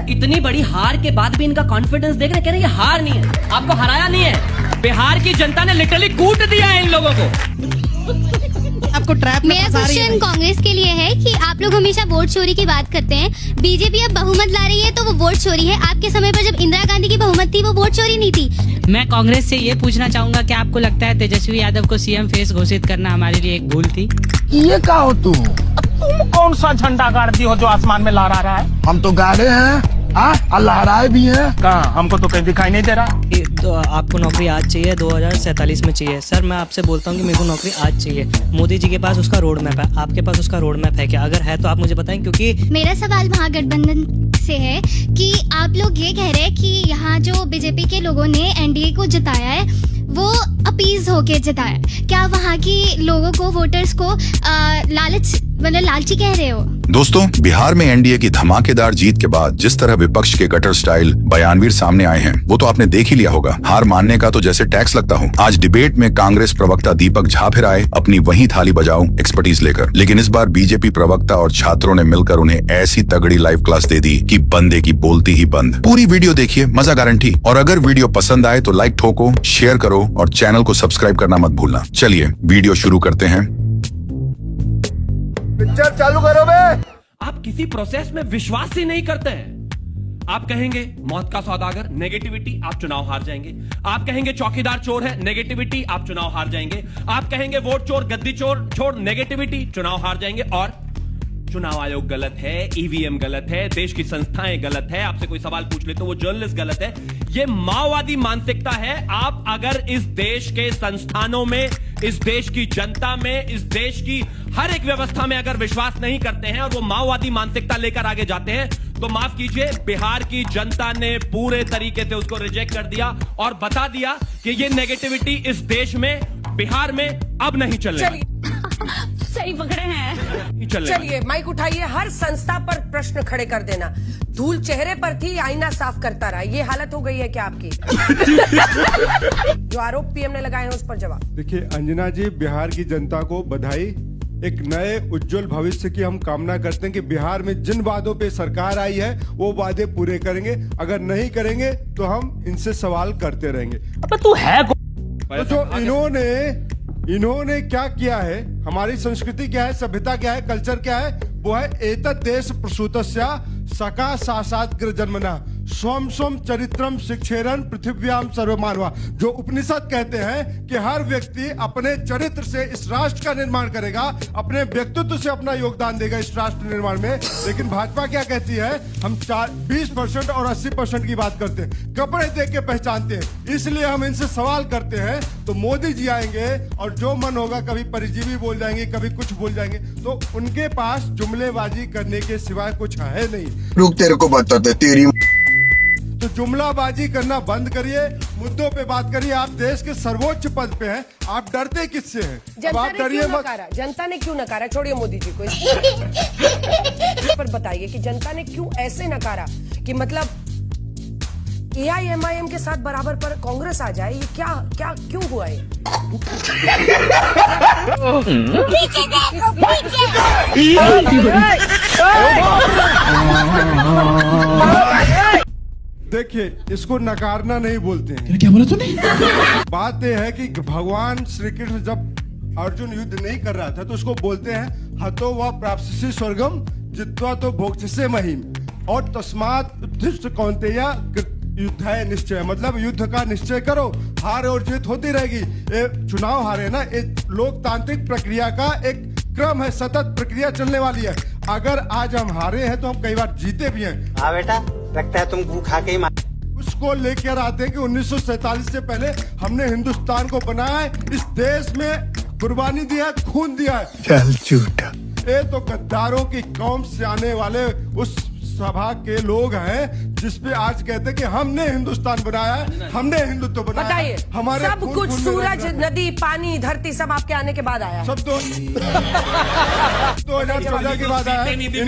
इतनी बड़ी हार के बाद भी इनका कॉन्फिडेंस देख रहे, कह रहे ये हार नहीं है, आपको हराया नहीं है, बिहार की जनता ने लिटरली कूट दिया है इन लोगों को। आपको ट्रैप में मेरा क्वेश्चन कांग्रेस के लिए है कि आप लोग हमेशा वोट चोरी की बात करते हैं, बीजेपी अब बहुमत ला रही है तो वो वोट चोरी है। आपके समय पर जब इंदिरा गांधी की बहुमत थी वो वोट चोरी नहीं थी। मैं कांग्रेस से ये पूछना चाहूंगा कि आपको लगता है तेजस्वी यादव को सीएम फेस घोषित करना हमारे लिए एक भूल थी? ये क्या हो तुम कौन सा झंडा गाड़ती हो जो आसमान में लहरा रहा है? हम तो गाड़े हैं और लहराए भी हैं। कहाँ? हमको तो कहीं दिखाई नहीं दे रहा। तो आपको नौकरी आज चाहिए, 2047 में चाहिए। सर मैं आपसे बोलता हूँ कि मेरे को नौकरी आज चाहिए। मोदी जी के पास उसका रोड मैप है, आपके पास उसका रोड मैप है क्या? अगर है तो आप मुझे बताएं, क्योंकि मेरा सवाल महागठबंधन से है कि आप लोग ये कह रहे हैं कि यहाँ जो बीजेपी के लोगों ने एनडीए को जिताया है वो अपीज होके जिताया, क्या वहाँ की लोगों को, वोटर्स को लालची कह रहे हो? दोस्तों, बिहार में एनडीए की धमाकेदार जीत के बाद जिस तरह विपक्ष के गटर स्टाइल बयानवीर सामने आए हैं वो तो आपने देख ही लिया होगा। हार मानने का तो जैसे टैक्स लगता हो। आज डिबेट में कांग्रेस प्रवक्ता दीपक झा फिर आए अपनी वही थाली बजाओ एक्सपर्टीज लेकर, लेकिन इस बार बीजेपी प्रवक्ता और छात्रों ने मिलकर उन्हें ऐसी तगड़ी लाइव क्लास दे दी कि बंदे की बोलती ही बंद। पूरी वीडियो देखिए, मजा गारंटी। और अगर वीडियो पसंद आए तो लाइक ठोको, शेयर करो और चैनल को सब्सक्राइब करना मत भूलना। चलिए वीडियो शुरू करते हैं। पिक्चर चालू करो बे। आप किसी प्रोसेस में विश्वास ही नहीं करते हैं। आप कहेंगे मौत का सौदागर, नेगेटिविटी, आप चुनाव हार जाएंगे। आप कहेंगे चौकीदार चोर है, नेगेटिविटी, आप चुनाव हार जाएंगे। आप कहेंगे वोट चोर, गद्दी चोर, छोड़, नेगेटिविटी, चुनाव हार जाएंगे। और चुनाव आयोग गलत है, ईवीएम गलत है, देश की संस्थाएं गलत है, आपसे कोई सवाल पूछ ले तो वो जर्नलिस्ट गलत है। ये माओवादी मानसिकता है। आप अगर इस देश के संस्थानों में, इस देश की जनता में, इस देश की हर एक व्यवस्था में अगर विश्वास नहीं करते हैं और वो माओवादी मानसिकता लेकर आगे जाते हैं तो माफ कीजिए, बिहार की जनता ने पूरे तरीके से उसको रिजेक्ट कर दिया और बता दिया कि ये नेगेटिविटी इस देश में, बिहार में अब नहीं चलेगी। सही पकड़े हैं। चलिए माइक उठाइए, हर संस्था पर प्रश्न खड़े कर देना। धूल चेहरे पर थी, आईना साफ करता रहा, ये हालत हो गई है क्या आपकी? जो आरोप पीएम ने लगाए हैं उस पर जवाब। देखिए अंजना जी, बिहार की जनता को बधाई। एक नए उज्जवल भविष्य की हम कामना करते हैं कि बिहार में जिन वादों पे सरकार आई है वो वादे पूरे करेंगे। अगर नहीं करेंगे तो हम इनसे सवाल करते रहेंगे। अब तू है तो जो इन्होंने क्या किया है, हमारी संस्कृति क्या है, सभ्यता क्या है, कल्चर क्या है, वो है एतत् देश प्रसूतस्य सका सासात जन्मना स्वम स्वम चरित्रम शिक्षेरन पृथ्व्याम सर्वमानवा। जो उपनिषद कहते हैं कि हर व्यक्ति अपने चरित्र से इस राष्ट्र का निर्माण करेगा, अपने व्यक्तित्व से अपना योगदान देगा इस राष्ट्र निर्माण में। लेकिन भाजपा क्या कहती है, हम 20% और 80% की बात करते हैं, कपड़े देख के पहचानते हैं। इसलिए हम इनसे सवाल करते हैं तो मोदी जी आएंगे और जो मन होगा कभी परिजीवी बोल जाएंगे, कभी कुछ बोल जाएंगे, तो उनके पास जुमलेबाजी करने के सिवाय कुछ है नहीं। रुक, तेरे को बताते तेरी। तो जुमलाबाजी करना बंद करिए, मुद्दों पे बात करिए। आप देश के सर्वोच्च पद पे हैं, आप डरते किससे हैं? अब आप डरिए मत। जनता ने क्यों नकारा? छोड़िए मोदी जी को, इस पर बताइए कि जनता ने क्यों ऐसे नकारा कि मतलब एआईएमआईएम के साथ बराबर पर कांग्रेस आ जाए। ये क्या क्या क्यों हुआ है? देखिए, इसको नकारना नहीं बोलते हैं। क्या बोला तूने? बात यह है कि भगवान श्री कृष्ण जब अर्जुन युद्ध नहीं कर रहा था तो उसको बोलते हैं हतो व प्राप्स्यसि स्वर्गम जित्वा तो भोक्ष्यसे महिम और तस्मात् युधिष्ठिर कौन्तेय युद्ध है निश्चय। मतलब युद्ध का निश्चय करो, हार और जीत होती रहेगी। ये चुनाव हारे ना, एक लोकतांत्रिक प्रक्रिया का एक क्रम है, सतत प्रक्रिया चलने वाली है। अगर आज हम हारे हैं तो हम कई बार जीते भी हैं। हाँ बेटा, लगता है तुम खा के ही उसको लेकर आते हैं कि 1947 से पहले हमने हिंदुस्तान को बनाया है, इस देश में कुर्बानी दिया है, खून दिया है। चल झूठा। ये तो गद्दारों की कौम से आने वाले उस सभा के लोग हैं जिसपे आज कहते हैं कि हमने हिंदुस्तान बनाया है, हमने हिंदुत्व बनाया। बताइए, हमारे सब कुछ सूरज, नदी, पानी, धरती सब आपके आने के बाद आया। सब 2014 के बाद आया। इनके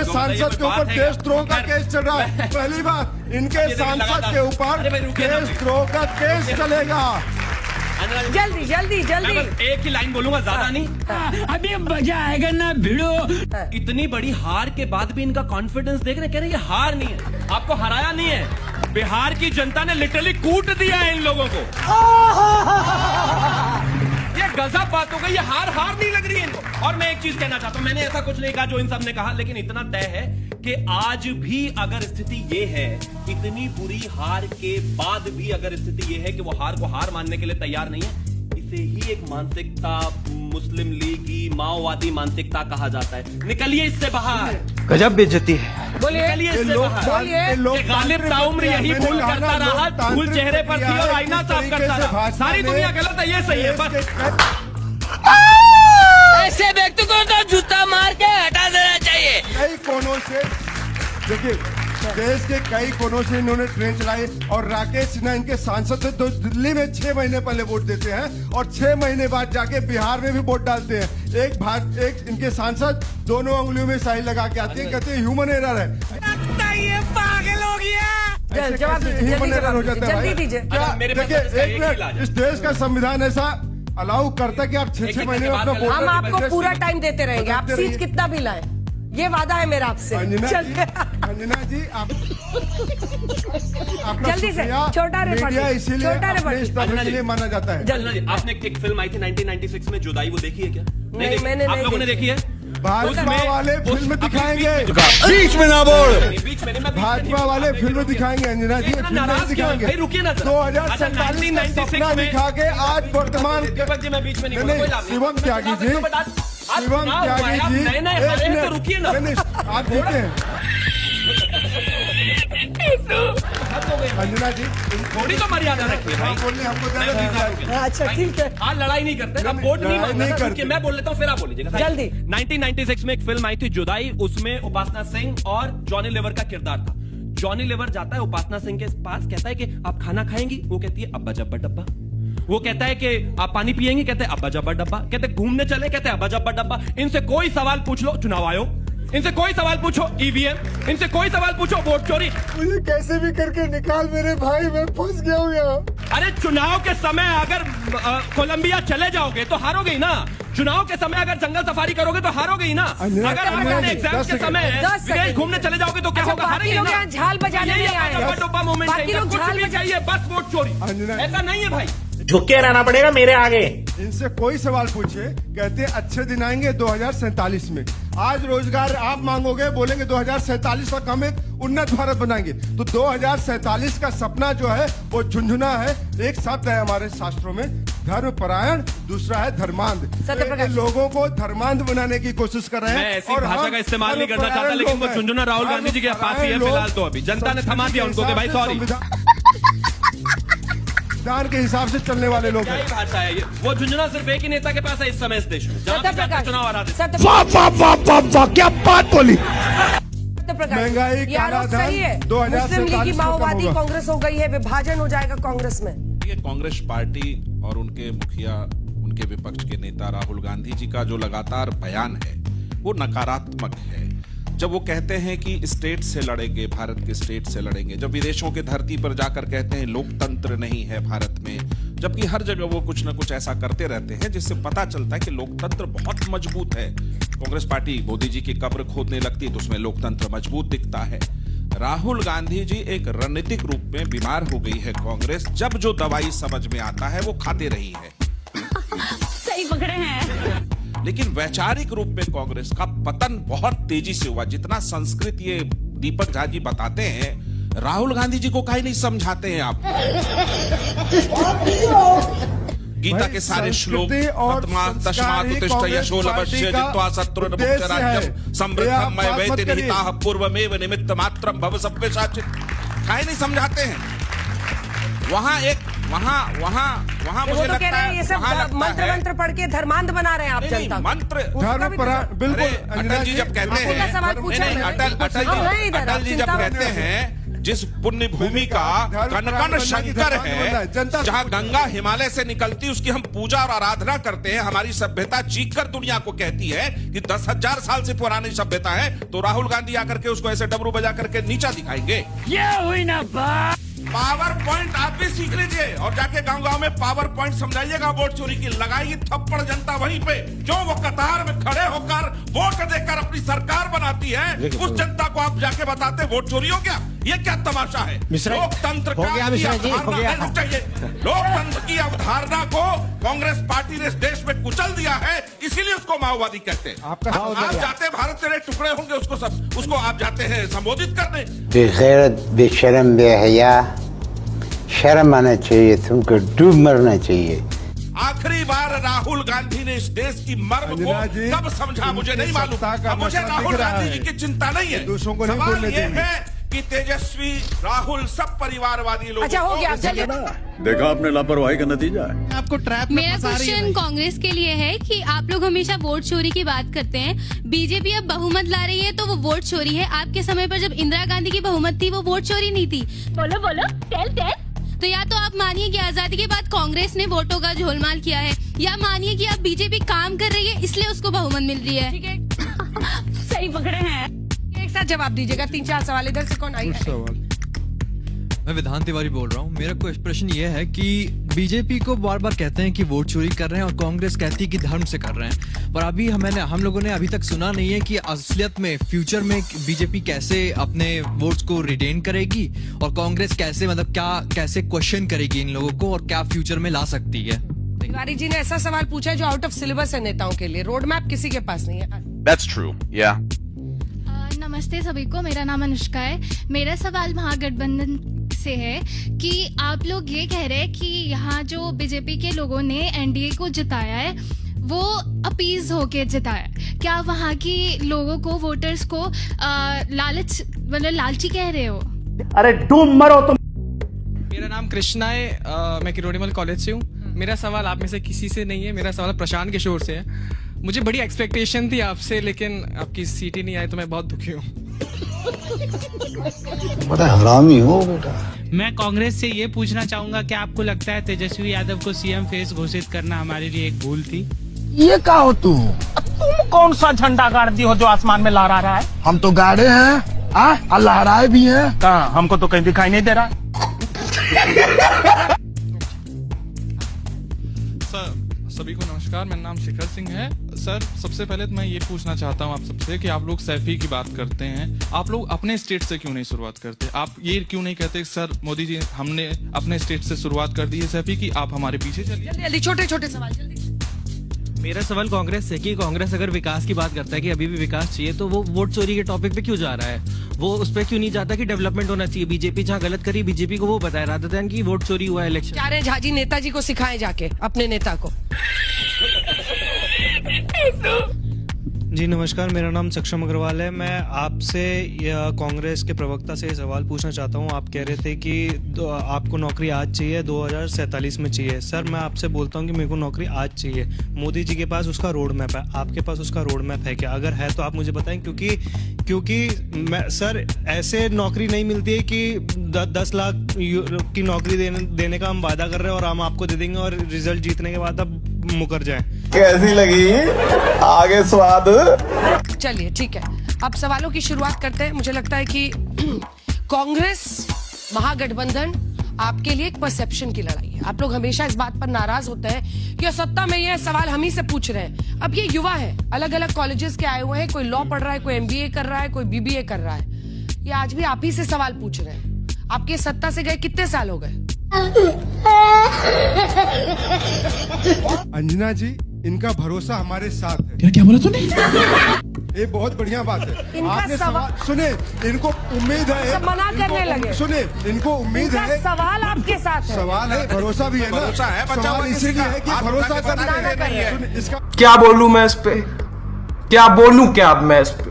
सांसद के ऊपर देशद्रोह का केस चल रहा है। पहली बात, इनके सांसद के ऊपर देशद्रोह का केस चलेगा। जल्दी जल्दी मैं जल्दी। बस एक ही लाइन बोलूंगा, ज्यादा नहीं। अभी मजा आएगा ना भिड़ो। इतनी बड़ी हार के बाद भी इनका कॉन्फिडेंस देख रहे, कह रहे ये हार नहीं है, आपको हराया नहीं है। बिहार की जनता ने लिटरली कूट दिया है इन लोगों को। ये गजब बात हो गई, ये हार नहीं लग रही है इनको। और मैं एक चीज कहना चाहता हूं, मैंने ऐसा कुछ नहीं कहा जो इन सब ने कहा, लेकिन इतना तय है कि आज भी अगर स्थिति ये है, इतनी बुरी हार के बाद भी अगर स्थिति ये है कि वो हार को हार मानने के लिए तैयार नहीं है, इसे ही एक मानसिकता, मुस्लिम लीगी माओवादी मानसिकता कहा जाता है। निकलिए इससे बाहर, गजब बेइज्जती है। बोलिए निकलिए इससे बाहर। बोलिए। कि गालिब ताउम्र यही भूल करता रहा, भूल चेहरे पर थी और आईना साफ करता रहा। सारी दुनिया गलत है, ये सही है बस। ऐसे व्यक्ति को तो जूता मार के हटा देना चाहिए। कई कोनों से देखिए, देश के कई कोनों से इन्होंने ट्रेन चलाई और राकेश सिन्हा इनके सांसद थे, तो दिल्ली में 6 महीने पहले वोट देते हैं और 6 महीने बाद जाके बिहार में भी वोट डालते हैं। एक इनके सांसद दोनों उंगलियों में स्याही लगा के आते हैं, कहते हैं ह्यूमन एरर है। ये पागल हो गया। जवाब दीजिए, ह्यूमन जल्दी एरर हो जवाब जाता दीजिए, है जल्दी भाई। दीजिए। क्या मेरे पास देखिए, इसका एक एक मिनट, इलाज है। इस देश का संविधान ऐसा अलाउ करता है कि आप 6-6 महीने में अपना वोट हम आपको करके पूरा टाइम देते रहेंगे, आप बदलते सीट रहिए। कितना भी लाएं, ये वादा है मेरा आपसे। अंजना जी आप आपका जल्दी से, शुक्रिया। छोटा रिपोर्ट, मीडिया इसीलिए छोटा अपने रिपोर्ट। इस तरह के लिए माना जाता है। अंजना जी, आपने एक फिल्म आई थी 1996 में जुदाई, वो देखी है क्या? नहीं, देखी? मैंने आप नहीं लोगों ने देखी है? भाजपा उसमें- वाले फिल्म अभी दिखाएंगे, बीच में ना बोल। बीच में नहीं, मैं बीच में भाजपा नहीं- वाले आप फिल्म देखिए, दिखाएंगे अंजना जी, इतना फिल्म नाराज क्यों हैं? दिखाएंगे। भाई रुकिए ना जरा। 2047 का 1996 सपना में- दिखा के आज वर्तमान दीपक जी मैं बीच में नहीं नहीं, बोलूं, कोई लाभ नहीं। शिवम त्यागी जी, आप शिवम चुनाव हुआ है, त्यागी आप जी, नए नए एक आए हैं, तो मिनट। रुकिए ना। नहीं, आप जीते हैं अंजना जी, थोड़ी तो मर्यादा रखिए भाई। बोलने हमको मैं ज्यादा सीधा दीजिए। हूं। अच्छा ठीक है, आज लड़ाई नहीं करते, अब नहीं, वोट नहीं लड़ाई नहीं मांगना, करते। मैं बोल लेता हूँ फिर आप बोल लीजिएगा। जल्दी। 1996 में एक फिल्म आई थी जुदाई, उसमें उपासना सिंह और जॉनी लीवर का किरदार था। जॉनी लीवर जाता है उपासना सिंह के पास, कहता है कि आप खाना खाएंगी? वो कहती है अब्बा जब्बा डब्बा। वो कहता है कि आप पानी पिएंगे? कहते हैं अब्बा जब्बा डब्बा। कहते हैं घूमने चले? कहते हैं अब्बा जब्बा डब्बा। इनसे कोई सवाल पूछ लो, चुनाव आयोग। इनसे कोई सवाल पूछो, ईवीएम। इनसे कोई सवाल पूछो, वोट चोरी। मुझे कैसे भी करके निकाल मेरे भाई, मैं फंस गया हूँ यहाँ। अरे चुनाव के समय अगर कोलंबिया चले जाओगे तो हारोगे ही ना। चुनाव के समय अगर जंगल सफारी करोगे तो हारोगे ही ना। अंजना, अगर आप अंजना अपने जी, एग्जाम 10 के समय 10 विदेश सेकंड। घूमने चले जाओगे तो क्या अच्छा, होगा? बाकी हारेंगे लोग ना। यहाँ झाल बजाने यही नहीं आए हैं। डब्बा मोमेंट बाकी है, लोग कुछ झाल भी बजा- चाहिए, बस वोट चोरी। अंजना- ऐसा नहीं है भाई। झुक के रहना पड़ेगा मेरे आगे। इनसे कोई सवाल पूछे, कहते हैं अच्छे दिन आएंगे 2047 में। आज रोजगार आप मांगोगे, बोलेंगे 2047 तक हम एक उन्नत भारत बनाएंगे। तो 2047 का सपना जो है वो झुंझुना है। एक शब्द है हमारे शास्त्रों में, धर्मपरायण, दूसरा है धर्मांध। सत्यप्रकाश। ये लोगों को धर्मांध बनाने की कोशिश कर रहे हैं। मैं ऐसी और भाषा हम का इस्तेमाल नहीं करना चाहता, धर्मपरायण लेकिन वो लोग हैं। झुंझुना राहुल गांधी जी के पास ही है लोग फिलहाल। तो अभी जनता ने थमा दिया उनको कि भाई सॉरी। संविधान के हिसाब से चलने वाले लोग क्या हैं। ही भाषा है ये? वो झुंझुना सिर्फ एक ही नेता के पास है इस समय इस देश में, जहाँ पे सत्यप्रकाश, चुनाव हरा देते। सत्यप्रकाश, क्या बात बोली। महंगाई, ये आरोप काला सही है। धन 2047 मुस्लिम लीग में कम माओवादी होगा। कांग्रेस हो गई है, विभाजन हो जाएगा कांग्रेस में। ये कांग्रेस पार्टी और उनके मुखिया, उनके विपक्ष के नेता राहुल गांधी जी का जो लगातार बयान है वो नकारात्मक है। जब वो कहते हैं कि स्टेट से लड़ेंगे, भारत के स्टेट से लड़ेंगे, जब विदेशों के धरती पर जाकर कहते हैं लोकतंत्र नहीं है भारत में, जबकि हर जगह वो कुछ ना कुछ ऐसा करते रहते हैं जिससे पता चलता है कि लोकतंत्र बहुत मजबूत है। कांग्रेस पार्टी मोदी जी की कब्र खोदने लगती है तो उसमें लोकतंत्र मजबूत दिखता है। राहुल गांधी जी एक रणनीतिक रूप में बीमार हो गई है कांग्रेस। जब जो दवाई समझ में आता है वो खाते रही है, सही पकड़े हैं। लेकिन वैचारिक रूप में कांग्रेस का पतन बहुत तेजी से हुआ। जितना संस्कृत ये दीपक झा जी बताते हैं, राहुल गांधी जी को काहे नहीं समझाते हैं आप? गीता के सारे श्लोक, तस्मात् उत्तिष्ठ यशो लभस्य जित्वा शत्रुर्मुक्त राज्यं समृद्धं मय वैति निहिताः पूर्वमेव निमित्त मात्रं भव सव्यसाचित्। काहे नहीं समझाते हैं? वहां वो मुझे तो कह लगता रहे हैं है ये सब वहां लगता मंत्र है मंत्र पढ़ के धर्मांध बना रहे हैं आप नहीं, जनता को। मंत्र उसका भी तो- बिल्कुल अरे, अटल जी जब कहते आपको क्या हैं, सवाल पूछा नहीं, है? अटल जी जब कहते हैं जिस पुण्य भूमि का कण कण शंकर है, जहां गंगा हिमालय से निकलती उसकी हम पूजा और आराधना करते हैं, हमारी सभ्यता चीख कर दुनिया को कहती है कि 10,000 साल से पुरानी सभ्यता है, तो राहुल गांधी आकर के उसको ऐसे डमरू बजा करके नीचा दिखाएंगे। ये हुई ना बात। पावर पॉइंट आप भी सीख लीजिए और जाके गांव-गांव में पावर पॉइंट समझाइएगा वोट चोरी की। लगाएगी थप्पड़ जनता वहीं पे जो वो कतार में खड़े होकर वोट देकर अपनी सरकार बनाती है, उस जनता को आप जाके बताते वोट चोरी हो गया। ये क्या तमाशा है? लोकतंत्र लोकतंत्र की अवधारणा को कांग्रेस पार्टी ने इस देश में कुचल दिया है, इसीलिए उसको माओवादी कहते हैं। आप जाते भारत तेरे टुकड़े होंगे उसको आप जाते हैं संबोधित करने। बेगैरत, बेशर्म, बेहया, शर्म आना चाहिए, तुमको डूब मरना चाहिए। आखिरी बार राहुल गांधी ने इस देश की मर्म को कब समझा मुझे नहीं मालूम। अब मुझे राहुल गांधी जी की चिंता नहीं है। सवाल ये है कि तेजस्वी, राहुल सब परिवारवादी लोग। अच्छा हो गया, चलिए। देखा आपने लापरवाही का नतीजा है। आपको ट्रैप मेरा क्वेश्चन कांग्रेस के लिए है कि आप लोग हमेशा वोट चोरी की बात करते हैं। बीजेपी अब बहुमत ला रही है तो वो वोट चोरी है। आपके समय पर जब इंदिरा गांधी की बहुमत थी वो वोट चोरी नहीं थी। बोलो बोलो, टेल। तो या तो आप मानिए कि आजादी के बाद कांग्रेस ने वोटों का झोलमाल किया है, या मानिए कि अब बीजेपी काम कर रही है इसलिए उसको बहुमत मिल रही है। ठीक है, सही पकड़े हैं। एक साथ जवाब दीजिएगा। 3-4 सवाल इधर से कौन आई है? मैं विधान तिवारी बोल रहा हूँ। मेरा प्रश्न ये है कि बीजेपी को बार बार कहते हैं कि वोट चोरी कर रहे हैं और कांग्रेस कहती है कि धर्म से कर रहे हैं, पर अभी हम लोगों ने अभी तक सुना नहीं है कि असलियत में फ्यूचर में बीजेपी कैसे अपने वोट्स को रिटेन करेगी और कांग्रेस कैसे कैसे क्वेश्चन करेगी इन लोगों को और क्या फ्यूचर में ला सकती है। तिवारी जी ने ऐसा सवाल पूछा है जो आउट ऑफ सिलेबस है नेताओं के लिए। रोड मैप किसी के पास नहीं है। That's true. Yeah. नमस्ते सभी को, मेरा नाम अनुष्का है। मेरा सवाल महागठबंधन से है कि आप लोग ये कह रहे हैं कि यहाँ जो बीजेपी के लोगों ने एनडीए को जिताया है वो अपीज होके जिताया है। क्या वहाँ की लोगों को, वोटर्स को लालची कह रहे हो? अरे डूब मरो तुम। मेरा नाम कृष्णा है, मैं किरोड़ीमल कॉलेज से हूँ। मेरा सवाल आप में से किसी से नहीं है, मेरा सवाल प्रशांत किशोर से है। मुझे बड़ी एक्सपेक्टेशन थी आपसे, लेकिन आपकी सीट ही नहीं आई तो मैं बहुत दुखी हूँ। बड़ा हरामी हो बेटा। मैं कांग्रेस से ये पूछना चाहूंगा कि आपको लगता है तेजस्वी यादव को सीएम फेस घोषित करना हमारे लिए एक भूल थी? ये क्या हो तुम कौन सा झंडा गाड़ दी हो जो आसमान में लहरा रहा है? हम तो गाड़े हैं और लहराए भी हैं। कहाँ? हमको तो कहीं दिखाई नहीं दे रहा। सभी को नमस्कार, मेरा नाम शिखर सिंह है। सर, सबसे पहले तो मैं ये पूछना चाहता हूँ आप सबसे कि आप लोग सैफी की बात करते हैं, आप लोग अपने स्टेट से क्यों नहीं शुरुआत करते? आप ये क्यों नहीं कहते सर मोदी जी हमने अपने स्टेट से शुरुआत कर दी है सैफी की, आप हमारे पीछे चलिए। जल्दी छोटे-छोटे सवाल जल्दी। मेरा सवाल कांग्रेस से कि कांग्रेस अगर विकास की बात करता है कि अभी भी विकास चाहिए तो वो वोट चोरी के टॉपिक पे क्यों जा रहा है? वो उस पर क्यों नहीं जाता कि डेवलपमेंट होना चाहिए? बीजेपी जहाँ गलत करी बीजेपी को वो बताया राधा देन की वोट चोरी हुआ इलेक्शन। क्या रहे झाजी नेताजी को सिखाएं जाके अपने नेता को। जी नमस्कार, मेरा नाम सक्षम अग्रवाल है। मैं आपसे कांग्रेस के प्रवक्ता से सवाल पूछना चाहता हूं। आप कह रहे थे कि आपको नौकरी आज चाहिए, 2047 में चाहिए। सर, मैं आपसे बोलता हूं कि मेरे को नौकरी आज चाहिए। मोदी जी के पास उसका रोड मैप है, आपके पास उसका रोड मैप है क्या? अगर है तो आप मुझे बताएं, क्योंकि मैं सर ऐसे नौकरी नहीं मिलती है कि 10 लाख की नौकरी देने का हम वादा कर रहे हैं और हम आपको दे देंगे और रिजल्ट जीतने के बाद अब मुकर जाए। कैसी लगी आगे स्वाद? चलिए ठीक है, अब सवालों की शुरुआत करते हैं। मुझे लगता है कि कांग्रेस महागठबंधन आपके लिए एक परसेप्शन की लड़ाई है। आप लोग हमेशा इस बात पर नाराज होते हैं कि सत्ता में ये सवाल हम ही से पूछ रहे हैं। अब ये युवा है, अलग अलग कॉलेजेस के आए हुए हैं, कोई लॉ पढ़ रहा है, कोई एमबीए कर रहा है, कोई बीबीए कर रहा है। ये आज भी आप ही से सवाल पूछ रहे हैं। आपके सत्ता से गए कितने साल हो गए? अंजना जी, इनका भरोसा हमारे साथ है। क्या बोला तूने? ये बहुत बढ़िया बात है। इनका आपने सवाल सुने, इनको उम्मीद है। सब मना करने लगे। सुने, इनको उम्मीद है। सवाल आपके साथ है। सवाल है, भरोसा भी है ना। भरोसा है, बच्चा सवाल इसीलिए है कि भरोसा करना नहीं है। इसका क्या बोलूं मैं इस पे? क्या बोलूं क्या अब मैं इस पे?